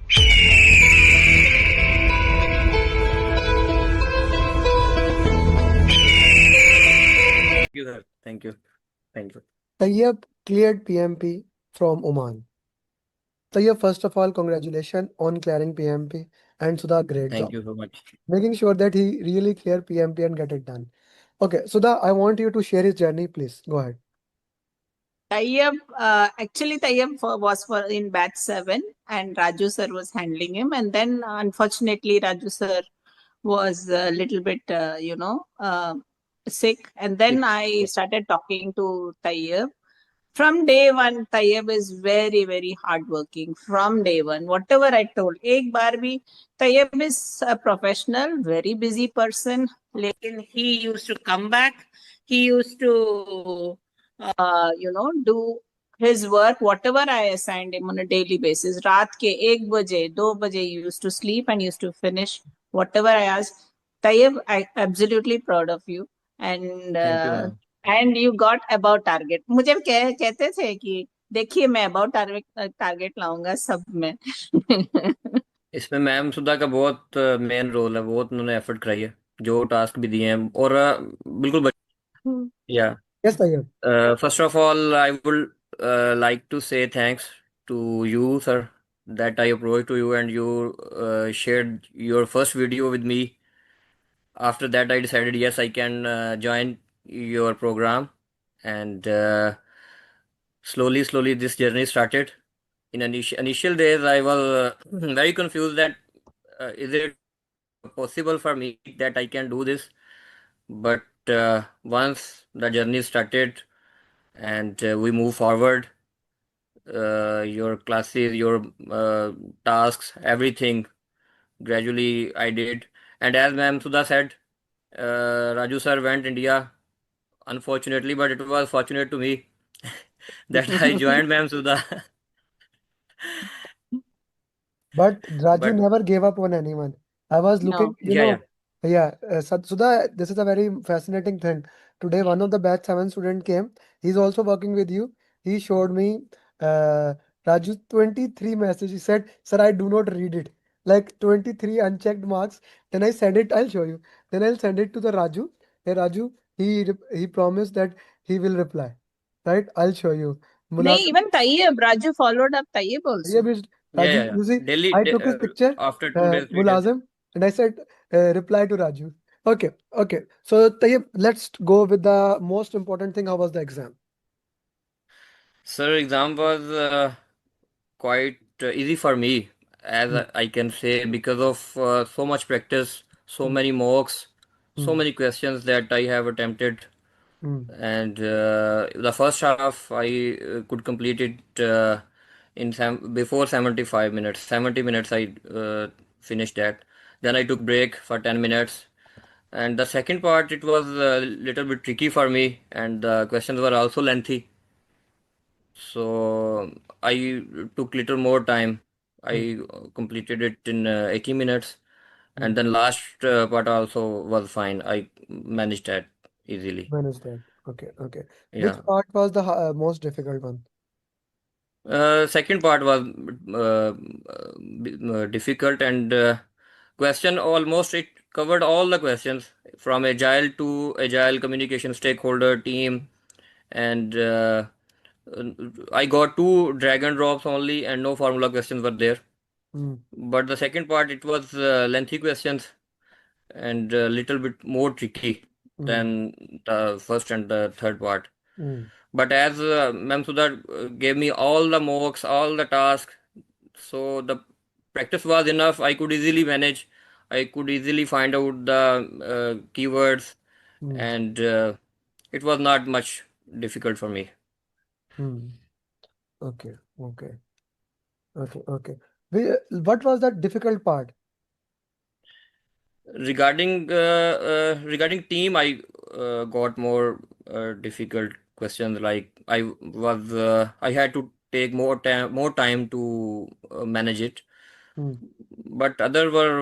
Thank you, sir. Thank you. Thank you. Tayyab cleared PMP from Oman. Tayyab, first of all, congratulations on clearing PMP, and Sudha, great Thank job. you so much. Making sure that he really clear PMP and get it done. Okay, Sudha, I want you to share his journey, please. Go ahead. Tayyab was in batch 7 and Raju sir was handling him. And then unfortunately, Raju sir was a little bit, sick. And then I started talking to Tayyab. From day one, Tayyab is very, very hardworking. From day one, whatever I told, एक बार भी Tayyab is a professional, very busy person. लेकिन he used to come back. He used to, do his work, whatever I assigned him on a daily basis. रात के 1 बजे, 2 बजे, he used to sleep and used to finish whatever I asked. Tayyab, I absolutely proud of you. And Thank you, ma'am. And you got about target मुझे कहते थे कि देखिए मैं अबाउट टारगेट लाऊंगा सब में इसमें मैम सुधा का बहुत मेन रोल है, बहुत उन्होंने एफर्ट कराई है, जो टास्क भी दिए हैं। और बिल्कुल या Yes, Tayyab. First of all I would like to say thanks to you, sir, that I approached to you and you shared your first video with me. After that, I decided, yes, I can join your program, and slowly, this journey started. In initial days, I was very confused that is it possible for me that I can do this? But once the journey started and we move forward, your classes, your tasks, everything, gradually I did. And as Ma'am Sudha said, Raju sir went India, unfortunately, but it was fortunate to me that I joined Ma'am Sudha. But Raju But never gave up on anyone. I was looking, no yeah. yeah, Sudha, this is a very fascinating thing. Today, one of the batch 7 student came. He's also working with you. He showed me uh, Raju 23 message. He said, "Sir, I do not read it." Like 23 unchecked marks. Then I send it. I'll show you. Then I'll send it to the Raju. Hey Raju, he promised that he will reply. Right? I'll show you. नहीं Mulazim, even Tayyab Raju followed up Tayyab yeah, also. Raju, you see, Daily, I took his picture, after 2 days, 3 days. Mulazim, and I said, reply to Raju. Okay, okay. So, Tayyib, let's go with the most important thing. How was the exam? Sir, exam was quite easy for me, as Mm, I can say, because of so much practice, so mm, many mocks, so mm, many questions that I have attempted. mm, And the first half I could complete it before 75 minutes. 70 minutes I finished that. Then I took break for 10 minutes. And the second part, it was a little bit tricky for me, and the questions were also lengthy. So I took little more time. mm, I completed it in 80 minutes, and mm. then last part also was fine. I managed that easily. Manage that. Okay, okay. Which Yeah. part was the most difficult one? Second part was difficult, and question almost it covered all the questions from agile to agile communication, stakeholder, team, and I got two drag and drops only, and no formula questions were there. Mm, But the second part, it was lengthy questions and a little bit more tricky mm, than the first and the third part. mm, But as Ma'am Sudha gave me all the mocks, all the tasks, so the practice was enough. I could easily manage. I could easily find out the keywords, mm, and it was not much difficult for me. mm. Okay, okay, okay, okay. What was that difficult part? Regarding team, I got more difficult questions. Like I had to take more time to manage it, Mm, but other were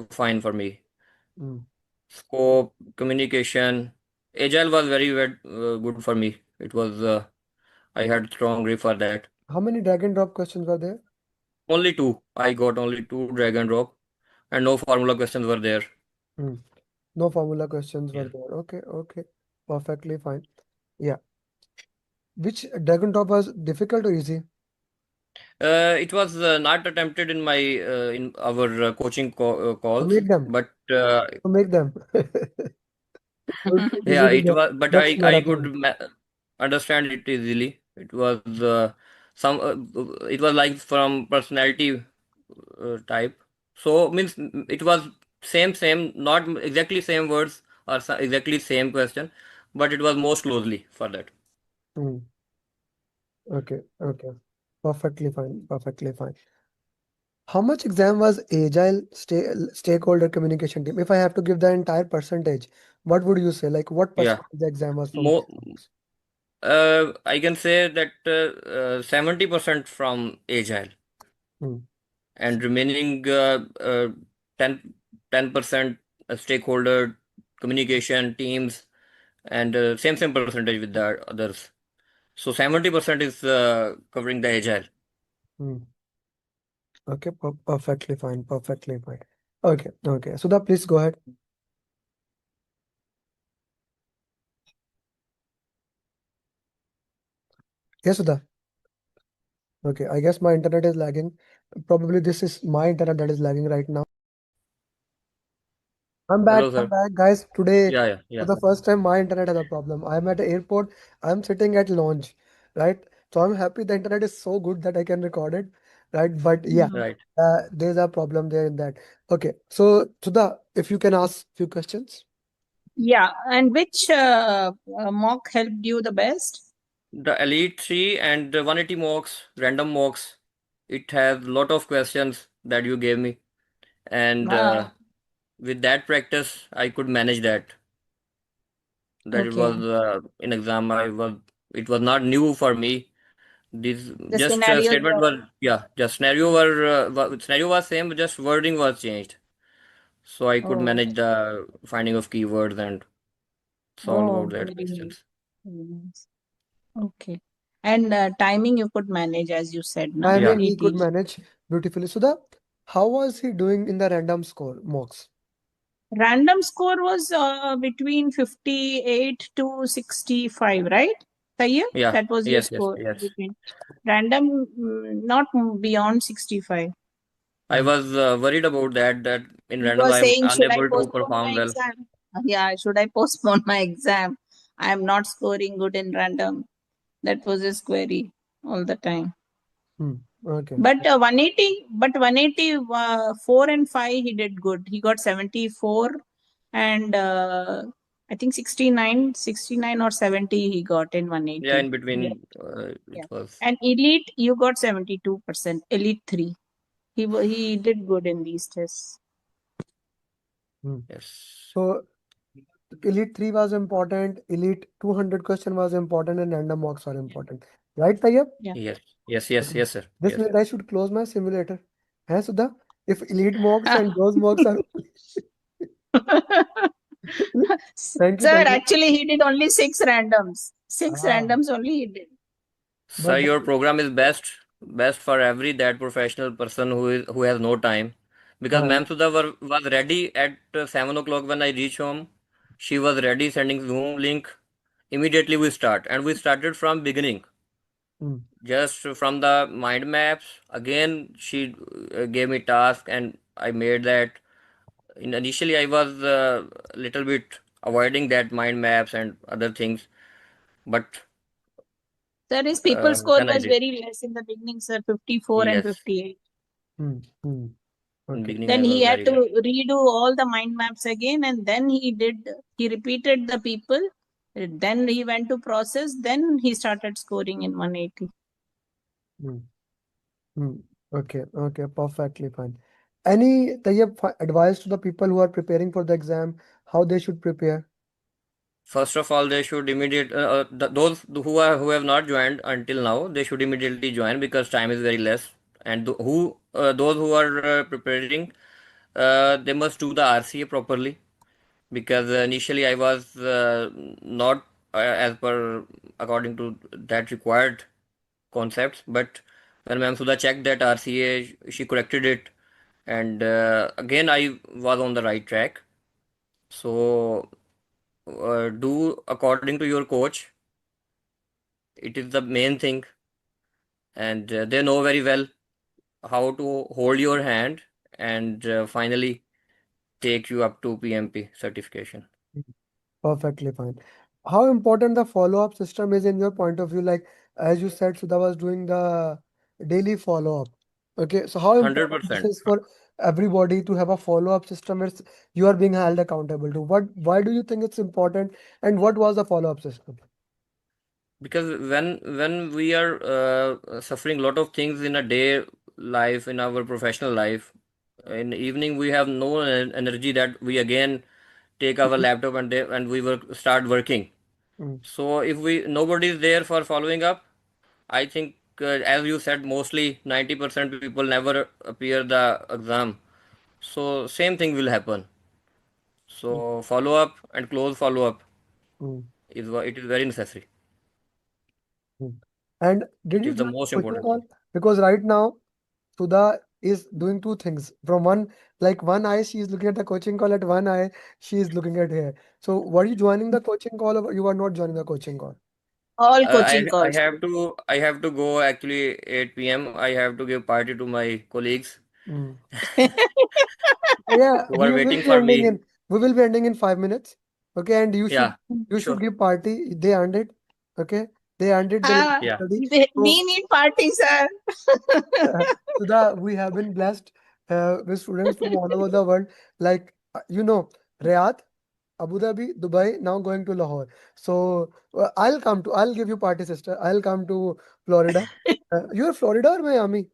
fine for me. mm. Scope, communication, agile was very good for me. It was I had strong grip for that. How many drag and drop questions were there? Only two. I got only two drag and drop, and no formula questions were there. Hmm. No formula questions were Yeah. there. Okay, okay. Perfectly fine. Yeah. Which drag and drop was difficult or easy? It was not attempted in my in our coaching To calls, make them. but To make them. So it's yeah, easy to it get. was. But That's not I a could thing. understand it easily. It was some. It was like from personality type. So means it was same, not exactly same words or exactly same question, but it was most closely for that. Hmm. Okay, okay. Perfectly fine. Perfectly fine. How much exam was agile stakeholder communication team? If I have to give the entire percentage, what would you say? Like what Yeah. percentage the exam was from More. textbooks? I can say that 70% from agile Hmm. and remaining 10 10% stakeholder communication teams and same percentage with the others. So 70% is covering the agile. Hmm. Okay, perfectly fine. Perfectly fine. Okay, okay. Sudha, please go ahead. Yes, Sudha. Okay, I guess my internet is lagging. Probably this is my internet that is lagging right now. Hello, I'm sir. back, guys. Today, for Yeah. the first time, my internet has a problem. I'm at the airport. I'm sitting at lounge, right? So I'm happy the internet is so good that I can record it, right? But yeah, Mm. Right. there's a problem there in that. Okay, so Sudha, if you can ask few questions. Yeah. And which mock helped you the best? The Elite 3 and the 180 mocks, random mocks, it has lot of questions that you gave me. And Ah, with that practice, I could manage that. That it okay. was in exam, it was not new for me. This The just scenarios statement were. was, yeah, just scenario was same, just wording was changed. So I could Oh, manage the finding of keywords and solve oh, out that very nice. questions. Very nice. Okay. And timing you could manage, as you said, na? Yeah. Timing he could 80. manage beautifully. Sudha, how was he doing in the random score mocks? Random score was between 58 to 65, right? Tayyab? Yeah. That was your score Yes. between random, not beyond 65. I Hmm. was worried about that in He random was I'm saying, should I unable to postpone my perform well. exam? Yeah, should I postpone my exam? I am not scoring good in random. That was his query all the time. Hmm. Okay. But 180, but 180, 4 and 5, he did good. He got 74 and I think 69 or 70 he got in Yeah, 180. in Yeah, between yeah. it was. And elite, you got 72%. Elite 3. He did good in these tests. Hmm. Yes. So Elite 3 was important, Elite 200 question was important, and random mocks are important. Right, Tayyab? Yeah. Yes, Okay. yes, sir. This Yes. means I should close my simulator. Hey, Sudha? If Elite mocks and those mocks are. Thank you, Sir, Tayyab. actually, he did only six randoms. Six Ah, randoms only he did. Sir, but your program is best for every that professional person who has no time. Because uh, Ma'am Sudha was ready at 7 o'clock when I reach home. She was ready sending Zoom link. Immediately we start, and we started from beginning. mm, Just from the mind maps. Again, she gave me task, and I made that. Initially, I was a little bit avoiding that mind maps and other things, but Sir, his people score then I was did. very less in the beginning, sir, 54 and Yes, 58. mm. in Okay. beginning I Then he was had very to less. redo all the mind maps again, and then he repeated the people. Then he went to process, then he started scoring in 180. Mm, okay, okay, perfectly fine. Any Tayyab advice to the people who are preparing for the exam, how they should prepare? First of all, they should those who have not joined until now, they should immediately join because time is very less. And those who are preparing, they must do the RCA properly because initially I was not as per according to that required concepts, but When Ma'am Sudha checked that RCA, she corrected it, and again I was on the right track. So do according to your coach. It is the main thing, and they know very well how to hold your hand and finally take you up to PMP certification. Perfectly fine. How important the follow-up system is in your point of view? Like as you said, Sudha was doing the daily follow-up. Okay, so how important this 100%. is for everybody to have a follow-up system? It's you are being held accountable to. What? Why do you think it's important? And what was the follow-up system? Because when we are suffering a lot of things in a day life, in our professional life, in evening we have no energy that we again take our laptop and we start working. Mm, So if we nobody is there for following up, I think as you said, mostly 90% people never appear the exam. So same thing will happen. mm, So follow up and close follow up mm, it is very necessary. mm. And did It you is the join most the coaching important thing. call? Because right now Sudha is doing two things. From one, like one eye, she is looking at the coaching call. At one eye, she is looking at here. So, were you joining the coaching call or you are not joining the coaching call? All Uh, coaching I calls. I have to go actually 8 p.m. I have to give party to my colleagues Mm. Yeah, who are we will waiting be for ending me. in 5 minutes. Okay, and Yeah, you should sure. give party. They earned it. Okay, they earned it. They will Ah, Yeah. study. we So, need parties, sir. Sudha, we have been blessed with students from all over the world. Like Riyadh, Abu Dhabi, Dubai, now going to Lahore. So I'll give you party, sister. I'll come to Florida. You're Florida or Miami?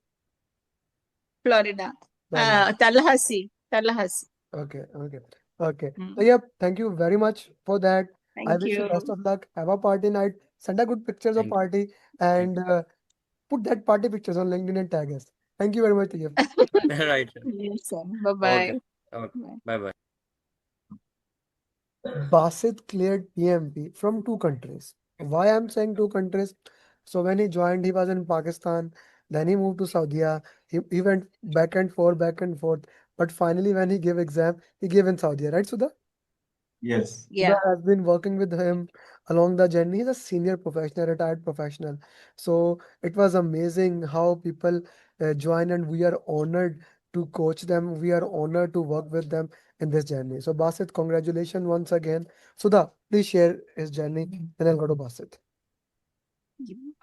Florida. Dallas. Tallahassee. Tallahassee. Okay, okay, okay. So, Mm. yep, thank you very much for that. I Thank wish you best you. of luck. Have a party night. Send a good pictures of Thank you. party Thank and put that party pictures on LinkedIn and tag us. Thank you very much, Tayyab. you. Right. Sir. Yes, sir. Okay. Bye-bye. Okay. Bye. Bye bye. Basit cleared PMP from two countries. Why I'm saying two countries? So when he joined, he was in Pakistan. Then he moved to Saudi. He went back and forth, back and forth. But finally, when he gave exam, he gave in Saudi, right, Sudha? Yes. Sudha Yeah. has been working with him along the journey. He's a senior professional, retired professional. So it was amazing how people join, and we are honored to coach them. We are honored to work with them in this journey. So Basit, congratulations once again. Sudha, please share his journey, then I'll go to Basit.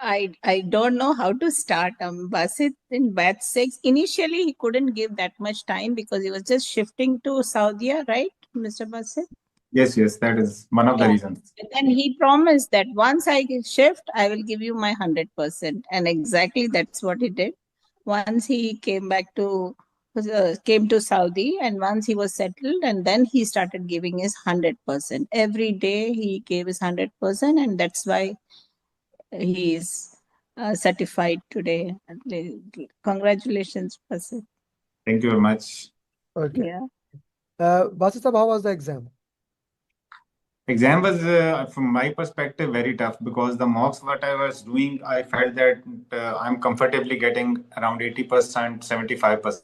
I don't know how to start. Basit in batch 6. Initially, he couldn't give that much time because he was just shifting to Saudi, right, Mr. Basit? Yes, yes, that is one of the Yeah. reasons. And then he promised that once I shift, I will give you my 100%. And exactly that's what he did. Once he came to Saudi, and once he was settled, and then he started giving his 100%. Every day he gave his 100%, and that's why he is certified today. Congratulations, Basit. Thank you very much. Okay. Yeah. Basit, sir, how was the exam? Exam was, from my perspective, very tough because the mocks what I was doing, I felt that I'm comfortably getting around 80%, 75%.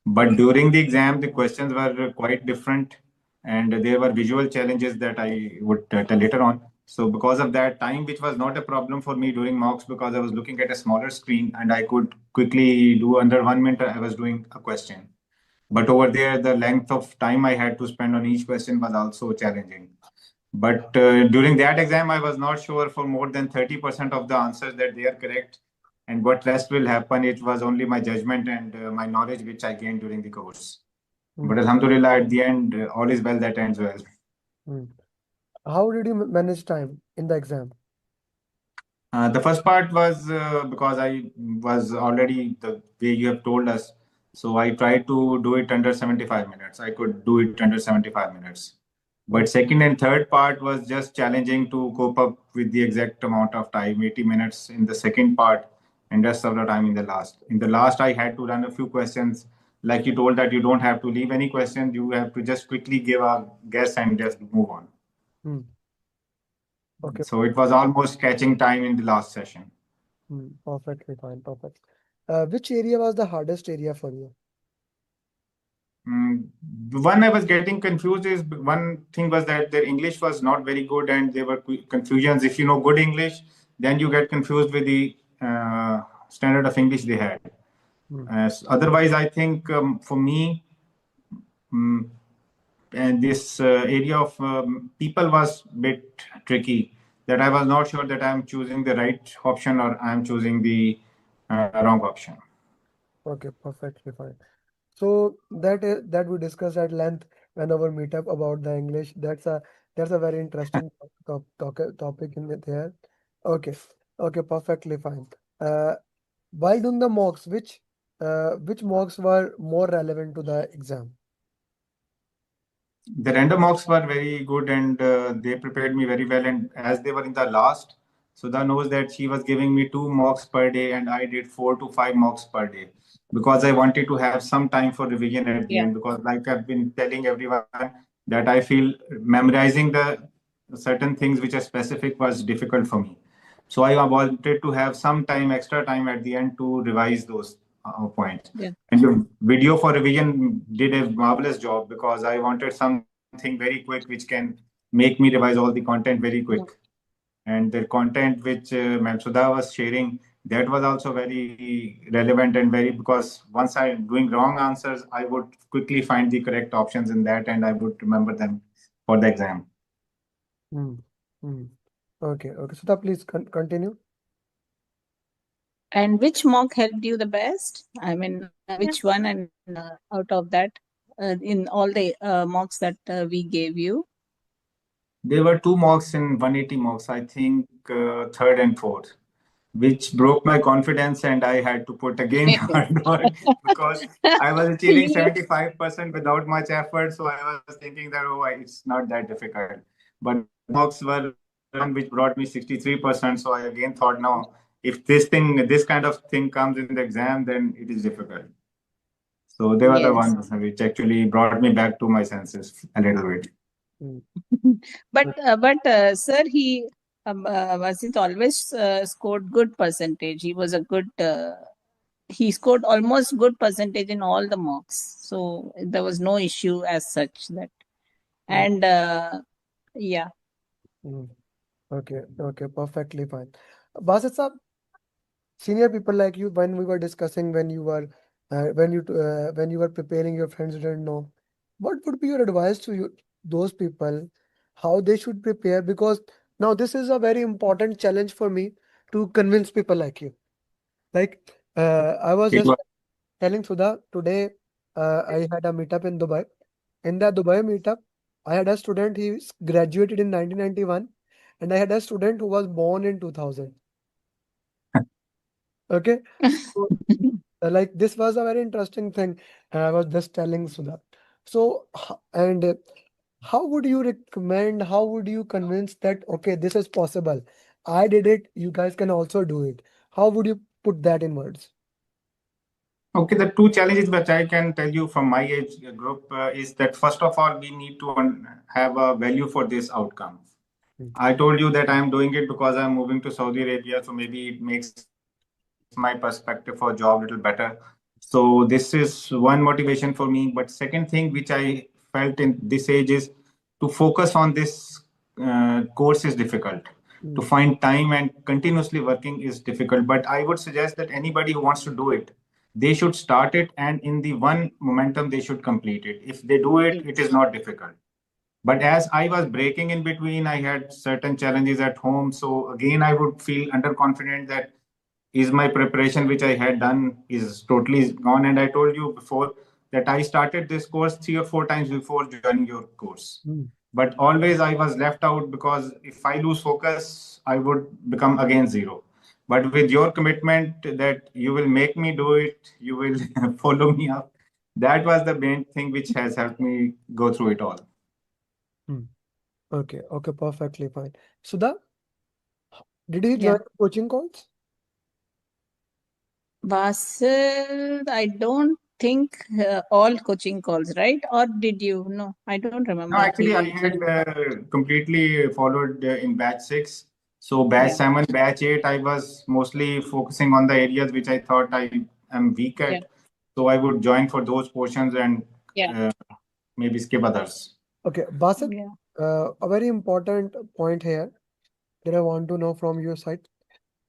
But during the exam, the questions were quite different, and there were visual challenges that I would tell later on. So because of that, time which was not a problem for me during mocks because I was looking at a smaller screen and I could quickly do under 1 minute. I was doing a question. But over there, the length of time I had to spend on each question was also challenging. But during that exam, I was not sure for more than 30% of the answers that they are correct. And what rest will happen, it was only my judgment and my knowledge which I gained during the course. Hmm, But Alhamdulillah, at the end, all is well that ends well. hmm. How did you manage time in the exam? The first part was because I was already the way you have told us. So I tried to do it under 75 minutes. I could do it under 75 minutes. Hmm, But second and third part was just challenging to cope up with the exact amount of time, 80 minutes in the second part and rest of the time in the last. In the last, I had to run a few questions. Like you told that you don't have to leave any question. You have to just quickly give a guess and just move on. hmm. Okay. So it was almost catching time in the last session. Perfectly fine. Perfect. Which area was the hardest area for you? Mm, the one I was getting confused is one thing was that their English was not very good and there were confusions. If you know good English, then you get confused with the standard of English they had. Hmm. Otherwise, I think for me, um, and this area of people was bit tricky. That I was not sure that I'm choosing the right option or I'm choosing the wrong option. Okay, perfectly fine. So that we discussed at length when our meetup about the English. That's a very interesting topic in it there. Okay, okay, perfectly fine. Uh, while doing the mocks, which mocks were more relevant to the exam? The random mocks were very good and they prepared me very well. And as they were in the last, Sudha knows that she was giving me two mocks per day, and I did 4 to 5 mocks per day because I wanted to have some time for revision at the Yeah. end. Because, like I've been telling everyone, that I feel memorizing the certain things which are specific was difficult for me. So I wanted to have some time, extra time at the end to revise those points. Yeah. And the video for revision did a marvelous job because I wanted something very quick which can make me revise all the content very quick. Yeah. And the content which Ma'am Sudha was sharing, that was also very relevant and very because once I'm doing wrong answers, I would quickly find the correct options in that and I would remember them for the exam. Hmm. Hmm. Okay, okay. So please continue. And which mock helped you the best? I mean, which one and out of that, in all the mocks that we gave you? There were two mocks in 180 mocks, I think third and fourth, which broke my confidence, and I had to put again hard work because I was achieving You, 75% without much effort. So I was thinking that, oh, it's not that difficult. But third mocks were one which brought me 63%. So I again thought, no, if this kind of thing comes in the exam, then it is difficult. So they were the yes. ones which actually brought me back to my senses a little bit. Hmm. But sir, he wasn't always scored good percentage. He was a good. He scored almost good percentage in all the mocks, so there was no issue as such that. Hmm. And yeah, Hmm. Okay, okay, perfectly fine. Basit sir, senior people like you, when we were discussing when you were preparing, your friends didn't know. What would be your advice to those people, how they should prepare? Because now this is a very important challenge for me to convince people like you. Like I was It just was telling Sudha today, I had a meetup in Dubai. In that Dubai meetup, I had a student, graduated in 1991, and I had a student who was born in 2000. Okay. So, like this was a very interesting thing. I was just telling Sudha. So, how would you recommend, how would you convince that, okay, this is possible? I did it, you guys can also do it. How would you put that in words? okay. The two challenges which I can tell you from my age group is that first of all, we need to have a value for this outcome. Mm, I told you that I'm doing it because I'm moving to Saudi Arabia, so maybe it makes my perspective for job a little better. So this is one motivation for me. But second thing which I felt in this age is to focus on this course is difficult. To mm, find time and continuously working is difficult. But I would suggest that anybody who wants to do it, they should start it and in the one momentum they should complete it. If they do it, it is yes, not difficult. But as I was breaking in between, I had certain challenges at home. So again, I would feel underconfident that is my preparation which I had done is totally gone. And I told you before that I started this course 3 or 4 times before joining your course. mm, But always I was left out because if I lose focus, I would become again zero. But with your commitment that you will make me do it, you will follow me up. That was the main thing which has helped me go through it all. mm. Okay, okay, perfectly fine. Sudha, did you yeah. join coaching calls? Basil, I don't think all coaching calls, right? Or did you? No, I don't No, remember if actually, I we had joined. completely followed in batch 6. So batch Yeah. 7, batch 8, I was mostly focusing on the areas which I thought I am weak Yeah. at. So I would join for those portions and Yeah. uh, maybe skip others. Okay, Basit, Yeah. a very important point here that I want to know from your side.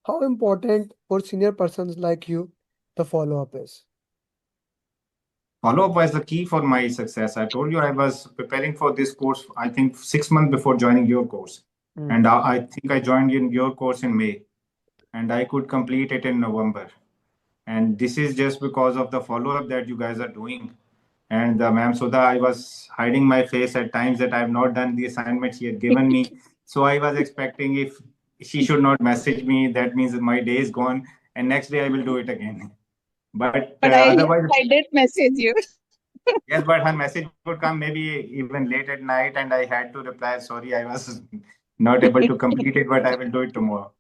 How important for senior persons like you the follow-up is? Follow up was the key for my success. I told you I was preparing for this course, I think 6 months before joining your course. Mm. And I think I joined in your course in May and I could complete it in November. And this is just because of the follow up that you guys are doing. And Ma'am Sudha, I was hiding my face at times that I have not done the assignment she had given me. So I was expecting if she should not message me, that means that my day is gone. And next day I will do it again. But But otherwise, I did message you. yes, but her message would come maybe even late at night, and I had to reply, sorry, I was not able to complete it, but I will do it tomorrow.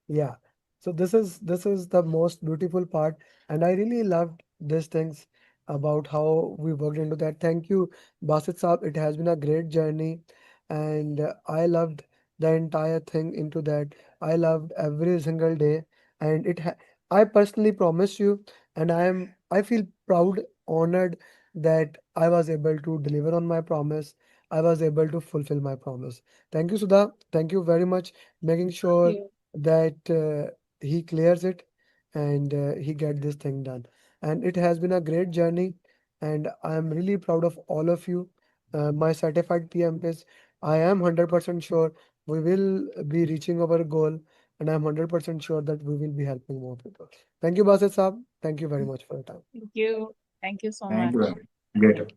Yeah. So this is the most beautiful part, and I really loved these things about how we worked into that. Thank you, Basit Saab. It has been a great journey, and I loved the entire thing into that. I loved every single day, and I personally promise you, and I feel proud, honored that I was able to deliver on my promise. I was able to fulfill my promise. Thank you, Sudha. Thank you very much, making sure Yeah. that he clears it and he get this thing done. And it has been a great journey, and I am really proud of all of you, my certified PMPs. I am 100% sure we will be reaching our goal, and I'm 100% sure that we will be helping more people. Thank you, Basit Saab. Thank you very much for your time. Thank you. Thank you so Thank you. much. Great.